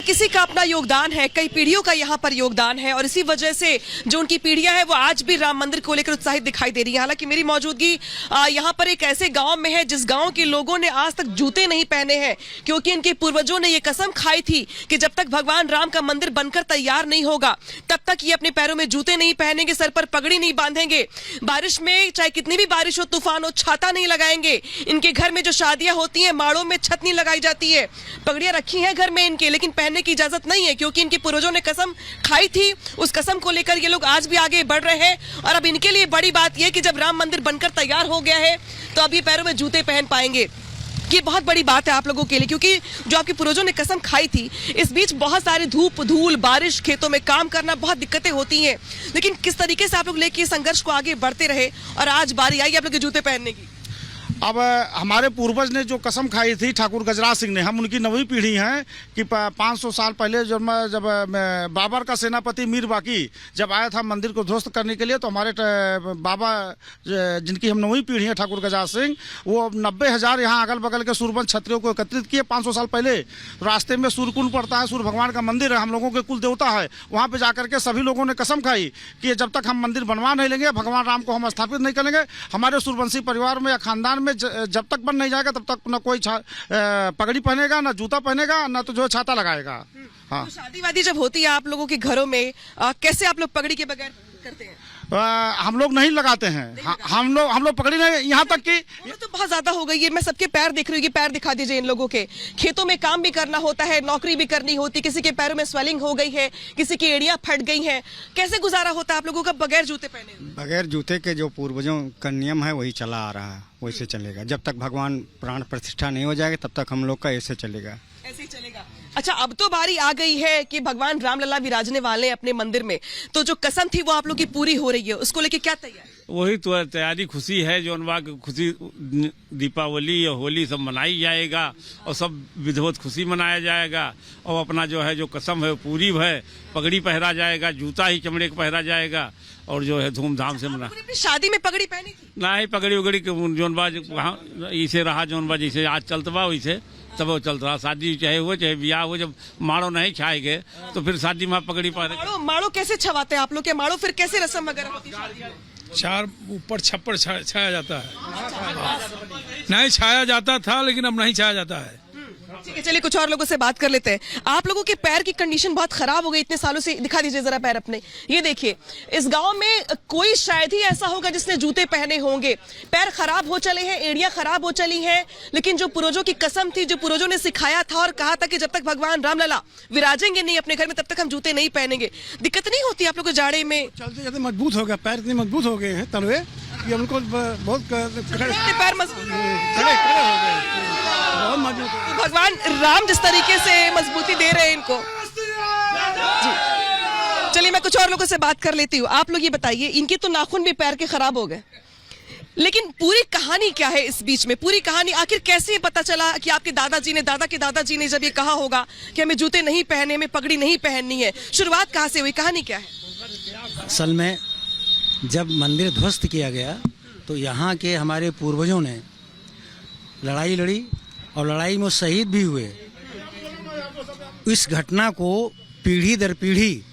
किसी का अपना योगदान है, कई पीढ़ियों का यहाँ पर योगदान है और इसी वजह से जो उनकी पीढ़ियां है वो आज भी राम मंदिर को लेकर उत्साहित दिखाई दे रही है। हालांकि मेरी मौजूदगी यहाँ पर एक ऐसे गांव में है जिस गांव के लोगों ने आज तक जूते नहीं पहने हैं, क्योंकि इनके पूर्वजों ने ये कसम खाई थी कि जब तक भगवान राम का मंदिर बनकर तैयार नहीं होगा तब तक ये अपने पैरों में जूते नहीं पहनेंगे, सर पर पगड़ी नहीं बांधेंगे, बारिश में चाहे कितनी भी बारिश हो, तूफान हो, छाता नहीं लगाएंगे। इनके घर में जो शादियां होती हैं माड़ों में छत नहीं लगाई जाती है। पगड़ियां रखी हैं घर में इनके, लेकिन पहनने की इजाजत नहीं है, क्योंकि इनके पूर्वजों ने कसम खाई थी। उस कसम को लेकर ये लोग आज भी आगे बढ़ रहे हैं और अब इनके लिए बड़ी बात यह कि जब राम मंदिर बनकर तैयार हो गया है तो अब ये पैरों में जूते पहन पाएंगे। ये बहुत बड़ी बात है आप लोगों के लिए, क्योंकि जो आपके पूर्वजों ने कसम खाई थी, इस बीच बहुत सारी धूप, धूल, बारिश, खेतों में काम करना, बहुत दिक्कतें होती हैं, लेकिन किस तरीके से आप लोग लेके संघर्ष को आगे बढ़ते रहे और आज बारी आई आप लोग के जूते पहनने की। अब हमारे पूर्वज ने जो कसम खाई थी ठाकुर गजराज सिंह ने, हम उनकी नवीं पीढ़ी हैं कि 500 साल पहले जब बाबर का सेनापति मीर बाकी जब आया था मंदिर को ध्वस्त करने के लिए, तो हमारे बाबा जिनकी हम नवीं पीढ़ी है ठाकुर गजराज सिंह, वो 90,000 यहाँ अगल बगल के सूरबंद क्षत्रियों को एकत्रित किए 500 साल पहले। रास्ते में सूर्यकुंड पड़ता है, सूर्य भगवान का मंदिर है, हम लोगों के कुल देवता है। वहाँ पर जाकर के सभी लोगों ने कसम खाई कि जब तक हम मंदिर बनवा नहीं लेंगे, भगवान राम को हम स्थापित नहीं करेंगे, हमारे सूर्यवंशी परिवार में या खानदान में जब तक बन नहीं जाएगा तब तक न कोई पगड़ी पहनेगा, न जूता पहनेगा, न तो जो छाता लगाएगा। हाँ, तो शादी वादी जब होती है आप लोगों के घरों में, कैसे आप लोग पगड़ी के बगैर करते हैं? हम लोग नहीं लगाते हैं, हम लोग पगड़ी नहीं, यहाँ तक कि ये तो बहुत ज्यादा हो गई है। मैं सबके पैर देख रही हूँ, पैर दिखा दीजिए इन लोगों के। खेतों में काम भी करना होता है, नौकरी भी करनी होती, किसी के पैरों में स्वेलिंग हो गई है, किसी की एड़ियां फट गई हैं। कैसे गुजारा होता है आप लोगों का बगैर जूते पहने? बगैर जूते के जो पूर्वजों का नियम है वही चला आ रहा है, वैसे चलेगा। जब तक भगवान प्राण प्रतिष्ठा नहीं हो जाएगा तब तक हम लोग का ऐसे चलेगा, ऐसे ही चलेगा। अच्छा, अब तो बारी आ गई है कि भगवान रामलला विराजने वाले हैं अपने मंदिर में, तो जो कसम थी वो आप लोग की पूरी हो रही है, उसको लेके क्या तैयारी? वही तो तैयारी, खुशी है जो खुशी, दीपावली या होली सब मनाई जाएगा और सब विधिवत खुशी मनाया जाएगा और अपना जो है जो कसम है पूरी है। पगड़ी पहरा जाएगा, जूता ही चमड़े का पहरा जाएगा और जो है धूमधाम से मना। शादी में पगड़ी पहनी थी? नहीं, पगड़ी उगड़ी जोनबा वहाँ इसे रहा, जोनबा जैसे आज चलता वैसे तब वो चल रहा। शादी चाहे हो चाहे ब्याह हो, जब माड़ो नहीं छाएंगे तो फिर शादी में पगड़ी पहरे। माड़ो कैसे छवाते हैं आप लोग के? माड़ो फिर कैसे रस्म वगैरह होती है? चार ऊपर छप्पर छाया जाता है, नहीं छाया जाता था लेकिन अब नहीं छाया जाता है। ठीक है, चलिए कुछ और लोगों से बात कर लेते हैं। आप लोगों के पैर की कंडीशन बहुत खराब हो गई इतने सालों से, दिखा दीजिए जरा पैर अपने। ये देखिए, इस गांव में कोई शायद ही ऐसा होगा जिसने जूते पहने होंगे। पैर खराब हो चले हैं, एड़ियां खराब हो चली हैं, लेकिन जो पूर्वजों की कसम थी, जो पूर्वजों ने सिखाया था और कहा था कि जब तक भगवान रामलला विराजेंगे नहीं अपने घर में तब तक हम जूते नहीं पहनेंगे। दिक्कत नहीं होती आप लोग को जाड़े में? चलते चलते मजबूत हो गया, पैर इतने मजबूत हो गए हैं तलवे कि उनको बहुत पैर मजबूत बहुत मजबूत। भगवान राम जिस तरीके से मजबूती दे रहे हैं इनको। जी, चलिए मैं कुछ और लोगों से बात कर लेती हूँ। आप लोग ये बताइए, इनके तो नाखून भी पैर के खराब हो गए, लेकिन पूरी कहानी क्या है इस बीच में? पूरी कहानी आखिर कैसे पता चला कि आपके दादाजी ने, दादा के दादाजी ने जब ये कहा होगा कि हमें जूते नहीं पहने, हमें पगड़ी नहीं पहननी है, शुरुआत कहाँ से हुई, कहानी क्या है? असल में जब मंदिर ध्वस्त किया गया तो यहाँ के हमारे पूर्वजों ने लड़ाई लड़ी और लड़ाई में शहीद भी हुए। इस घटना को पीढ़ी दर पीढ़ी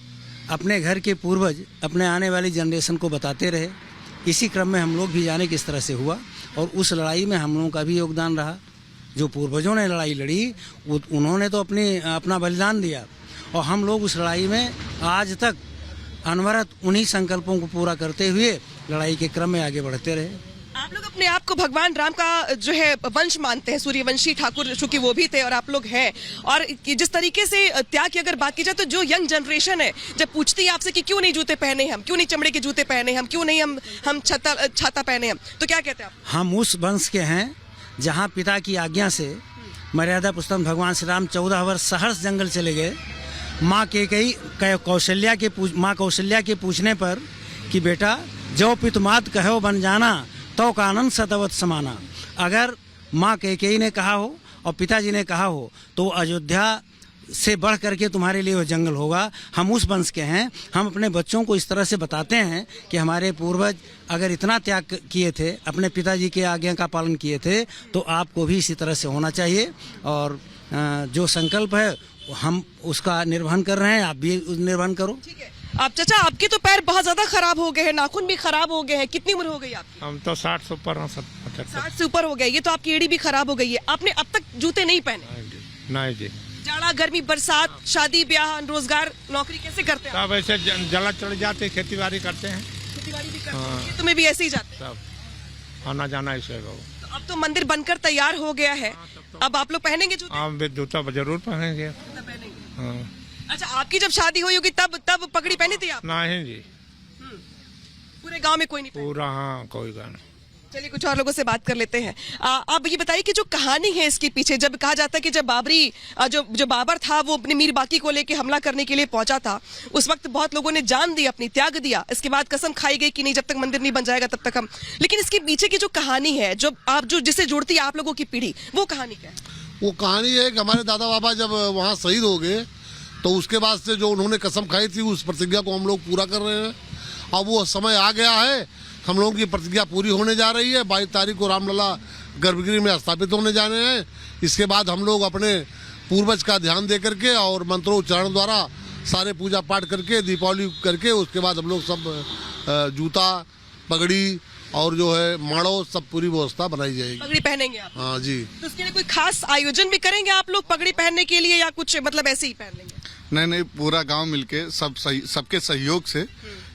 अपने घर के पूर्वज अपने आने वाली जनरेशन को बताते रहे। इसी क्रम में हम लोग भी जाने किस तरह से हुआ और उस लड़ाई में हम लोगों का भी योगदान रहा। जो पूर्वजों ने लड़ाई लड़ी उन्होंने तो अपना बलिदान दिया और हम लोग उस लड़ाई में आज तक अनवरत उन्हीं संकल्पों को पूरा करते हुए लड़ाई के क्रम में आगे बढ़ते रहे। आप लोग अपने आप को भगवान राम का जो है वंश मानते हैं, सूर्यवंशी ठाकुर चूंकि वो भी थे और आप लोग हैं, और जिस तरीके से त्याग की अगर बात की जाए तो जो यंग जनरेशन है जब पूछती है आपसे कि क्यों नहीं जूते पहने हम, क्यों नहीं चमड़े के जूते पहने हम, क्यों नहीं हम छाता पहने हम, तो क्या कहते हैं आप? हम उस वंश के हैं जहाँ पिता की आज्ञा से मर्यादा पुरुषोत्तम भगवान श्री राम 14 वर्ष सहर्ष जंगल चले गए। माँ कौशल्या के पूछने पर कि बेटा जो पितुमात कहो बन जाना तो कानन सतवत समाना। अगर माँ कैकेयी ने कहा हो और पिताजी ने कहा हो तो अयोध्या से बढ़ करके तुम्हारे लिए वो जंगल होगा। हम उस वंश के हैं। हम अपने बच्चों को इस तरह से बताते हैं कि हमारे पूर्वज अगर इतना त्याग किए थे, अपने पिताजी के आज्ञा का पालन किए थे, तो आपको भी इसी तरह से होना चाहिए और जो संकल्प है हम उसका निर्वहन कर रहे हैं, आप भी निर्वहन करो। ठीक है। आप चाचा, आपके तो पैर बहुत ज्यादा खराब हो गए हैं, नाखून भी खराब हो गए हैं। कितनी उम्र हो गई आपकी? हम तो 60 से ऊपर हैं, 60 से ऊपर हो गए। ये तो आपकी एड़ी भी खराब हो गई है। आपने अब तक जूते नहीं पहने? नहीं जी, जाड़ा गर्मी बरसात शादी ब्याह रोजगार नौकरी कैसे करते हैं? सब ऐसे जला चढ़ जाते, खेती बाड़ी करते हैं, खेतीबाड़ी भी करते हैं, खेतों में भी ऐसे ही जाते हैं। सब आना जाना ऐसे हो। तो अब तो मंदिर बनकर तैयार हो गया है, अब आप लोग पहनेंगे जूते? हम भी जूता जरूर पहनेंगे। हाँ। अच्छा, आपकी जब शादी हुई होगी तब पगड़ी पहनी थी आप? नहीं जी, पूरे गांव में कोई नहीं पहना? पूरा हाँ, कोई गाना। चलिए कुछ और लोगों से बात कर लेते हैं। आप ये बताइए कि जो कहानी है इसके पीछे, जब कहा जाता है कि जब बाबरी जो बाबर था वो अपने मीर बाकी को लेके हमला करने के लिए पहुंचा था, उस वक्त बहुत लोगों ने जान दी, अपनी त्याग दिया। इसके बाद कसम खाई गई कि नहीं, जब तक मंदिर नहीं बन जाएगा तब तक हम। लेकिन इसके पीछे की जो कहानी है, जो जिसे जोड़ती है आप लोगों की पीढ़ी, वो कहानी क्या है? वो कहानी है कि हमारे दादा बाबा जब वहाँ शहीद हो गए तो उसके बाद से जो उन्होंने कसम खाई थी उस प्रतिज्ञा को हम लोग पूरा कर रहे हैं। अब वो समय आ गया है, हम लोगों की प्रतिज्ञा पूरी होने जा रही है। 22 तारीख को रामलला गर्भगृह में स्थापित होने जाने हैं। इसके बाद हम लोग अपने पूर्वज का ध्यान दे करके और मंत्रोच्चारण द्वारा सारे पूजा पाठ करके दीपावली करके उसके बाद हम लोग सब जूता पगड़ी और जो है माड़ो सब पूरी व्यवस्था बनाई जाएगी। पगड़ी पहनेंगे आप? हाँ जी। तो उसके लिए कोई खास आयोजन भी करेंगे आप लोग पगड़ी पहनने के लिए, या कुछ मतलब ऐसे ही पहन लेंगे? नहीं, पूरा गांव मिलके सबके सहयोग से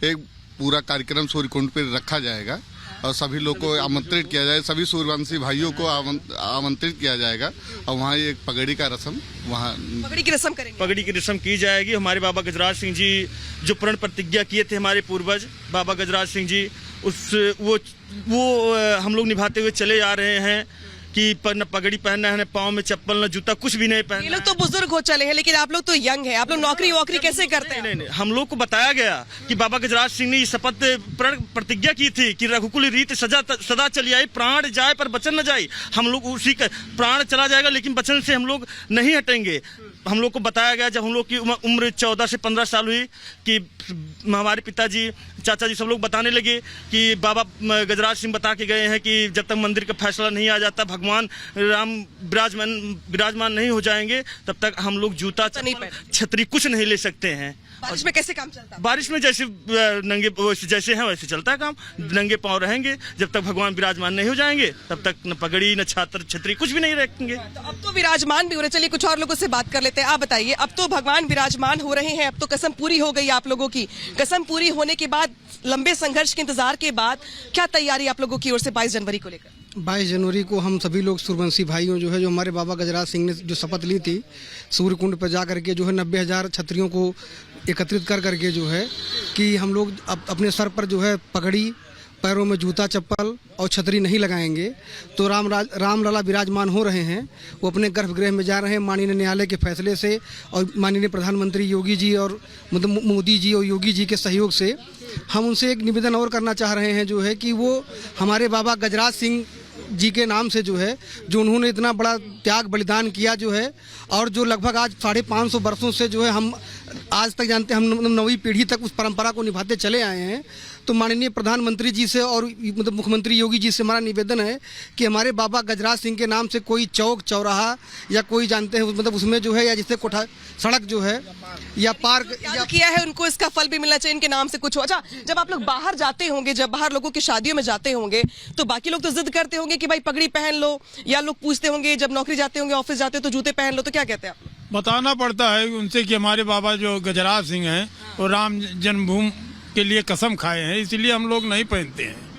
एक पूरा कार्यक्रम सूर्यकुंड पे रखा जाएगा और सभी लोग को आमंत्रित किया जाएगा, सभी सूर्यवंशी भाइयों को आमंत्रित किया जाएगा और वहाँ एक पगड़ी का रस्म, वहाँ पगड़ी की रस्म करेंगे। पगड़ी की रस्म की जाएगी। हमारे बाबा गजराज सिंह जी जो प्रण प्रतिज्ञा किए थे, हमारे पूर्वज बाबा गजराज सिंह जी, वो हम लोग निभाते हुए चले आ रहे हैं कि न पगड़ी पहनना है, न पाँव में चप्पल, न जूता, कुछ भी नहीं पहनना। ये लोग तो बुजुर्ग हो चले हैं, लेकिन आप लोग तो यंग हैं। आप लोग नौकरी वोकरी कैसे करते हैं? नहीं, हम लोग को बताया गया कि बाबा गजराज सिंह ने शपथ प्रतिज्ञा की थी कि रघुकुल रीत सदा चली आई, प्राण जाए पर वचन न जाए। हम लोग उसी का प्राण चला जाएगा लेकिन वचन से हम लोग नहीं हटेंगे। हम लोग को बताया गया जब हम लोग की उम्र 14 से 15 साल हुई कि हमारे पिताजी चाचा जी सब लोग बताने लगे कि बाबा गजराज सिंह बता के गए हैं कि जब तक मंदिर का फैसला नहीं आ जाता, भगवान राम विराजमान नहीं हो जाएंगे, तब तक हम लोग जूता छतरी कुछ नहीं ले सकते हैं। बारिश में कैसे काम चलता है? बारिश में जैसे जैसे हैं वैसे चलता है काम। नंगे पाँव रहेंगे जब तक भगवान विराजमान नहीं हो जाएंगे, तब तक न पगड़ी न छात्र छतरी कुछ भी नहीं रखेंगे। तो अब तो विराजमान भी हो रहे। चलिए कुछ और लोगों से बात कर लेते हैं। आप बताइए, अब तो भगवान विराजमान हो रहे हैं, अब तो कसम पूरी हो गई आप लोगों की। कसम पूरी होने के बाद, लंबे संघर्ष के इंतजार के बाद, क्या तैयारी आप लोगों की ओर से 22 जनवरी को लेकर? 22 जनवरी को हम सभी लोग सूर्यवंशी भाइयों जो है, जो हमारे बाबा गजराज सिंह ने जो शपथ ली थी, सूर्यकुंड पर जा करके जो है 90,000 छतरियों को एकत्रित कर करके जो है कि हम लोग अपने सर पर जो है पगड़ी, पैरों में जूता चप्पल और छतरी नहीं लगाएंगे। तो रामलला विराजमान हो रहे हैं, वो अपने गर्भगृह में जा रहे हैं माननीय न्यायालय के फैसले से और माननीय प्रधानमंत्री योगी जी और मोदी जी और योगी जी के सहयोग से। हम उनसे एक निवेदन और करना चाह रहे हैं जो है कि वो हमारे बाबा गजराज सिंह जी के नाम से जो है, जो उन्होंने इतना बड़ा त्याग बलिदान किया जो है, और जो लगभग आज 550 वर्षों से जो है हम आज तक जानते हैं, हम नवीं पीढ़ी तक उस परंपरा को निभाते चले आए हैं। तो माननीय प्रधानमंत्री जी से और मतलब मुख्यमंत्री योगी जी से हमारा निवेदन है कि हमारे बाबा गजराज सिंह के नाम से कोई चौक चौराहा या कोई जानते हैं मतलब उसमें जो है, या जिससे कोठा सड़क जो है या पार्क या किया है, उनको इसका फल भी मिलना चाहिए, इनके नाम से कुछ हो। अच्छा, जब आप लोग बाहर जाते होंगे, जब बाहर लोगों की शादियों में जाते होंगे, तो बाकी लोग तो जिद करते होंगे कि भाई पगड़ी पहन लो, या लोग पूछते होंगे जब नौकरी जाते होंगे, ऑफिस जाते हो तो जूते पहन लो, तो क्या कहते हैं आप? बताना पड़ता है उनसे कि हमारे बाबा जो गजराज सिंह हैं वो राम जन्मभूमि के लिए कसम खाए हैं, इसलिए हम लोग नहीं पहनते हैं।